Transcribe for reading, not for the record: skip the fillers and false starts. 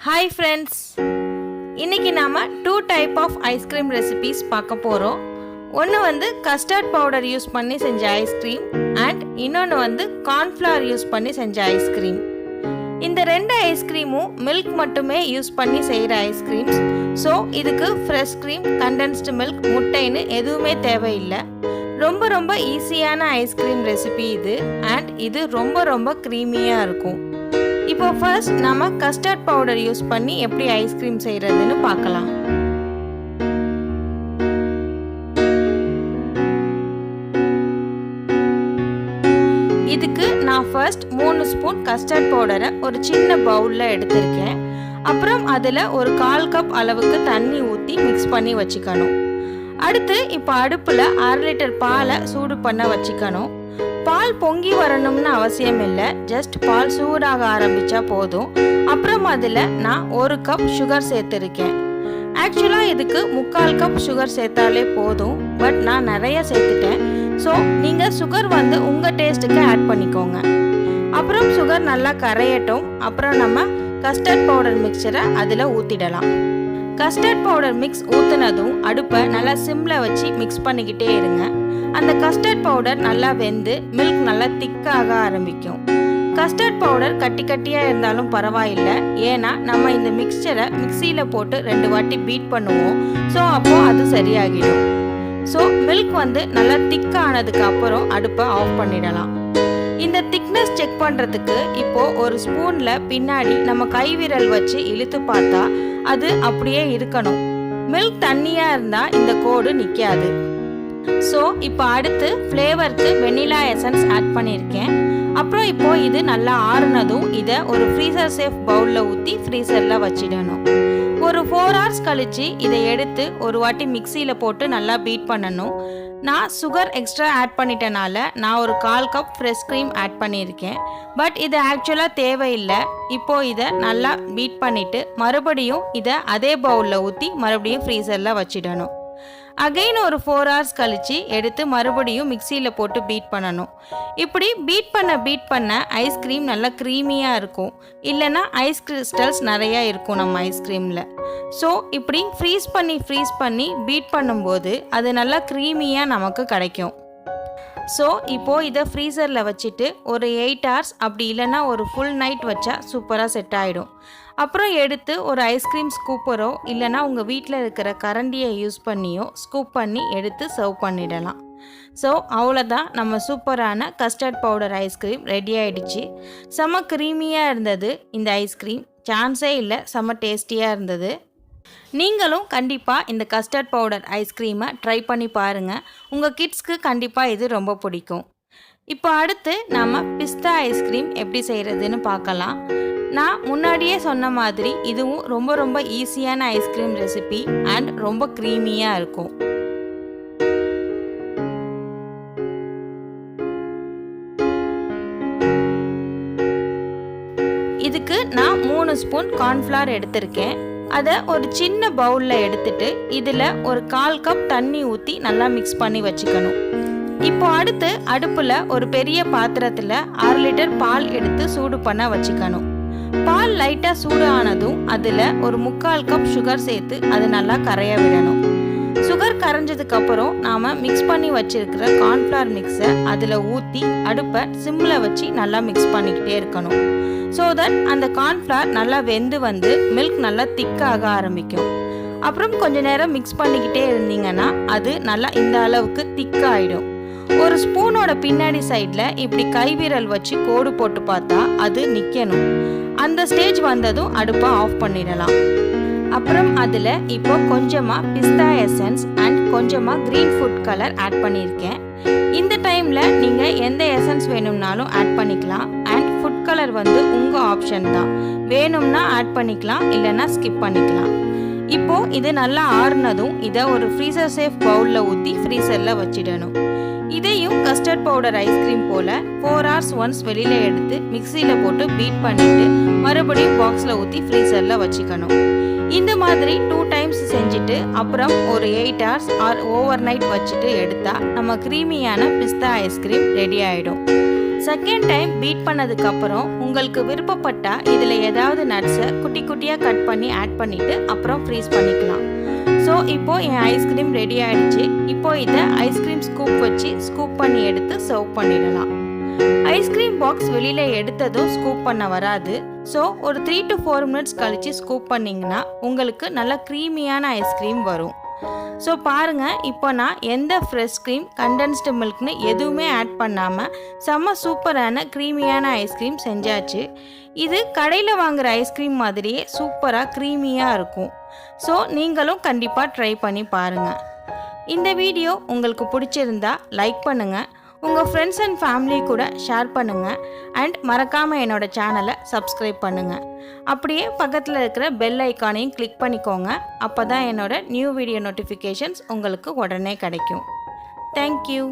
Hi friends, இன்னைக்கு நாம 2 type of ice cream recipes பார்க்க போறோம். ஒன்னு வந்து custard powder யூஸ் பண்ணி செஞ்ச ice cream and இன்னொன்னு வந்து cornflour யூஸ் பண்ணி செஞ்ச ice cream. இந்த ரெண்டு ice creamமும் milk மட்டுமே யூஸ் பண்ணி செய்யற ice creams. So இதுக்கு fresh cream, condensed milk, முட்டைன்னு எதுவுமே தேவையில்லை. ரொம்ப ஈஸியான ice cream recipe இது and இது ரொம்ப creamy-ஆ இருக்கும். இப்போ ஃபர்ஸ்ட் நாம கஸ்டர்ட் பவுடர் யூஸ் பண்ணி எப்படி ஐஸ்கிரீம் செய்யறதுன்னு பார்க்கலாம். இதுக்கு நான் ஃபர்ஸ்ட் 3 ஸ்பூன் கஸ்டர்ட் பவுடரை ஒரு சின்ன பவுல்ல எடுத்திருக்கேன். அப்புறம் அதில் ஒரு 1/4 கப் அளவுக்கு தண்ணி ஊற்றி மிக்ஸ் பண்ணி வச்சுக்கணும். அடுத்து இப்போ அடுப்பில் 1/2 லிட்டர் பாலை சூடு பண்ண வச்சுக்கணும். பால் பொங்கி வரணும்னு அவசியம் இல்லை, ஜஸ்ட் பால் சூடாக ஆரம்பித்தா போதும். அப்புறம் அதில் நான் 1 கப் சுகர் சேர்த்துருக்கேன். ஆக்சுவலாக இதுக்கு 3/4 கப் சுகர் சேர்த்தாலே போதும், பட் நான் நிறைய சேர்த்துட்டேன். ஸோ நீங்கள் சுகர் வந்து உங்கள் டேஸ்ட்டுக்கு ஆட் பண்ணிக்கோங்க. அப்புறம் சுகர் நல்லா கரையட்டும். அப்புறம் நம்ம கஸ்டர்ட் பவுடர் மிக்சரை அதில் ஊற்றிடலாம். கஸ்டர்ட் பவுடர் மிக்ஸ் ஊற்றுனதும் அடுப்பை நல்லா சிம்மில் வச்சு மிக்ஸ் பண்ணிக்கிட்டே இருங்க. அந்த கஸ்டர்ட் பவுடர் நல்லா வெந்து மில்க் நல்லா திக்காக ஆரம்பிக்கும். கஸ்டர்ட் பவுடர் கட்டியாக இருந்தாலும் பரவாயில்லை, ஏன்னா நம்ம இந்த மிக்சரை மிக்சியில் போட்டு 2 வாட்டி பீட் பண்ணுவோம். ஸோ அப்போது அது சரியாகிடும். ஸோ மில்க் வந்து நல்லா திக்கானதுக்கு அப்புறம் அடுப்பை ஆஃப் பண்ணிடலாம். இந்த திக்னஸ் செக் பண்ணுறதுக்கு இப்போது ஒரு ஸ்பூனில் பின்னாடி நம்ம கைவிரல் வச்சு இழுத்து பார்த்தா அது அப்படியே இருக்கணும். மில்க் தண்ணியாக இருந்தால் இந்த கோடு நிற்காது. ஸோ இப்போ அடுத்து ஃப்ளேவருக்கு வெனிலா எசன்ஸ் ஆட் பண்ணியிருக்கேன். அப்புறம் இப்போது இது நல்லா ஆறுனதும் இதை ஒரு ஃப்ரீசர் சேஃப் பவுலில் ஊற்றி ஃப்ரீசரில் வச்சிடணும். ஒரு 4 hours கழித்து இதை எடுத்து ஒரு வாட்டி மிக்சியில் போட்டு நல்லா பீட் பண்ணணும். நான் சுகர் எக்ஸ்ட்ரா ஆட் பண்ணிட்டனால நான் ஒரு 1/4 கப் ஃப்ரெஷ் க்ரீம் ஆட் பண்ணியிருக்கேன். பட் இது ஆக்சுவலாக தேவையில்லை. இப்போது இதை நல்லா பீட் பண்ணிவிட்டு மறுபடியும் இதை அதே பவுலில் ஊற்றி மறுபடியும் ஃப்ரீசரில் வச்சிடணும். அகைன் ஒரு 4 hours கழித்து எடுத்து மறுபடியும் மிக்சியில் போட்டு பீட் பண்ணணும். இப்படி பீட் பண்ண ஐஸ்கிரீம் நல்லா க்ரீமியாக இருக்கும். இல்லைன்னா ஐஸ் கிறிஸ்டல்ஸ் நிறையா இருக்கும் நம்ம ஐஸ்கிரீமில். ஸோ இப்படி ஃப்ரீஸ் பண்ணி பீட் பண்ணும்போது அது நல்லா க்ரீமியாக நமக்கு கிடைக்கும். ஸோ இப்போது இதை ஃப்ரீசரில் வச்சுட்டு ஒரு 8 hours அப்படி இல்லைன்னா ஒரு ஃபுல் நைட் வச்சா சூப்பராக செட் ஆகிடும். அப்புறம் எடுத்து ஒரு ஐஸ்கிரீம் ஸ்கூப்பரோ இல்லைனா உங்கள் வீட்டில் இருக்கிற கரண்டியை யூஸ் பண்ணியோ ஸ்கூப் பண்ணி எடுத்து சர்வ் பண்ணிடலாம். ஸோ அவ்வளோதான், நம்ம சூப்பரான கஸ்டர்ட் பவுடர் ஐஸ்கிரீம் ரெடி ஆகிடுச்சு. செம்ம க்ரீமியாக இருந்தது இந்த ஐஸ்கிரீம், சான்ஸே இல்லை, செம்ம டேஸ்டியாக இருந்தது. நீங்களும் கண்டிப்பாக இந்த கஸ்டர்ட் பவுடர் ஐஸ்கிரீமை ட்ரை பண்ணி பாருங்கள். உங்கள் கிட்ஸ்க்கு கண்டிப்பாக இது ரொம்ப பிடிக்கும். இப்போ அடுத்து நம்ம பிஸ்தா ஐஸ்கிரீம் எப்படி செய்கிறதுன்னு பார்க்கலாம். நான் முன்னாடியே சொன்ன மாதிரி இதுவும் ரொம்ப ஈஸியான ஐஸ்கிரீம் ரெசிபி அண்ட் ரொம்ப க்ரீமியாக இருக்கும். இதுக்கு நான் 3 ஸ்பூன் கார்ன்ஃப்ளவர் எடுத்திருக்கேன். அதை ஒரு சின்ன பவுலில் எடுத்துட்டு இதில் ஒரு 1/4 கப் தண்ணி ஊற்றி நல்லா மிக்ஸ் பண்ணி வச்சுக்கணும். இப்போ அடுத்து அடுப்பில் ஒரு பெரிய பாத்திரத்தில் 1/2 லிட்டர் பால் எடுத்து சூடு பண்ண வச்சுக்கணும். பால் லைட்டாக சூடு ஆனதும் அதில் ஒரு 3/4 கப் சுகர் சேர்த்து அது நல்லா கரைய விடணும். சுகர் கரைஞ்சதுக்கப்புறம் நாம் மிக்ஸ் பண்ணி வச்சுருக்கிற கார்ன்ஃப்ளவர் மிக்ஸை அதில் ஊற்றி அடுப்பை சிம்மில் வச்சு நல்லா மிக்ஸ் பண்ணிக்கிட்டே இருக்கணும். ஸோ தட் அந்த கார்ன்ஃப்ளவர் நல்லா வெந்து வந்து மில்க் நல்லா திக்காக ஆரம்பிக்கும். அப்புறம் கொஞ்ச நேரம் மிக்ஸ் பண்ணிக்கிட்டே இருந்தீங்கன்னா அது நல்லா இந்த அளவுக்கு திக்காகிடும். ஒரு ஸ்பூனோட பின்னாடி சைடில் இப்படி கைவிரல் வச்சு கோடு போட்டு பார்த்தா அது நிற்கணும். அந்த ஸ்டேஜ் வந்ததும் அடுப்பை ஆஃப் பண்ணிடலாம். அப்புறம் அதில் இப்போ கொஞ்சமாக பிஸ்தா எசன்ஸ் அண்ட் கொஞ்சமாக க்ரீன் ஃபுட் கலர் ஆட் பண்ணியிருக்கேன். இந்த டைமில் நீங்கள் எந்த எசன்ஸ் வேணும்னாலும் ஆட் பண்ணிக்கலாம். அண்ட் ஃபுட் கலர் வந்து உங்கள் ஆப்ஷன் தான், வேணும்னா ஆட் பண்ணிக்கலாம், இல்லைன்னா ஸ்கிப் பண்ணிக்கலாம். இப்போது இது நல்லா ஆறுனதும் இதை ஒரு ஃப்ரீசர் சேஃப் பவுலில் ஊற்றி ஃப்ரீசரில் வச்சிடணும். இதையும் கஸ்டர்ட் பவுடர் ஐஸ்கிரீம் போல் 4 hours ஒன்ஸ் வெளியில் எடுத்து மிக்சியில் போட்டு பீட் பண்ணிவிட்டு மறுபடியும் பாக்ஸில் ஊற்றி ஃப்ரீசரில் வச்சுக்கணும். இந்த மாதிரி 2 times செஞ்சுட்டு அப்புறம் ஒரு 8 hours ஆர் ஓவர் நைட் வச்சுட்டு எடுத்தால் நம்ம க்ரீமியான பிஸ்தா ஐஸ்கிரீம் ரெடி ஆகிடும். செகண்ட் டைம் பீட் பண்ணதுக்கப்புறம் உங்களுக்கு விருப்பப்பட்டால் இதில் ஏதாவது நட்ஸை குட்டி குட்டியாக கட் பண்ணி ஆட் பண்ணிவிட்டு அப்புறம் ஃப்ரீஸ் பண்ணிக்கலாம். ஸோ இப்போது என் ஐஸ்கிரீம் ரெடி ஆகிடுச்சு. இப்போது இதை ஐஸ்கிரீம் ஸ்கூப் வச்சு ஸ்கூப் பண்ணி எடுத்து சர்வ் பண்ணிடலாம். ஐஸ்கிரீம் பாக்ஸ் வெளியில் எடுத்ததும் ஸ்கூப் பண்ண வராது. ஸோ ஒரு 3 to 4 மினிட்ஸ் கழித்து ஸ்கூப் பண்ணிங்கன்னா உங்களுக்கு நல்லா க்ரீமியான ஐஸ்கிரீம் வரும். ஸோ பாருங்கள், இப்போ நான் எந்த ஃப்ரெஷ் க்ரீம் கண்டென்ஸ்டு மில்க்னு எதுவுமே ஆட் பண்ணாமல் செம்ம சூப்பரான க்ரீமியான ஐஸ்கிரீம் செஞ்சாச்சு. இது கடையில் வாங்குகிற ஐஸ்கிரீம் மாதிரியே சூப்பராக க்ரீமியாக இருக்கும். ஸோ நீங்களும் கண்டிப்பாக ட்ரை பண்ணி பாருங்கள். இந்த வீடியோ உங்களுக்கு பிடிச்சிருந்தா லைக் பண்ணுங்கள், உங்கள் ஃப்ரெண்ட்ஸ் அண்ட் ஃபேமிலி கூட ஷேர் பண்ணுங்கள், அண்ட் மறக்காமல் என்னோடய சேனலை சப்ஸ்கிரைப் பண்ணுங்கள். அப்படியே பக்கத்தில் இருக்கிற பெல் ஐக்கானையும் கிளிக் பண்ணிக்கோங்க. அப்போ தான் என்னோடய நியூ வீடியோ நோட்டிஃபிகேஷன்ஸ் உங்களுக்கு உடனே கிடைக்கும். தேங்க்யூ.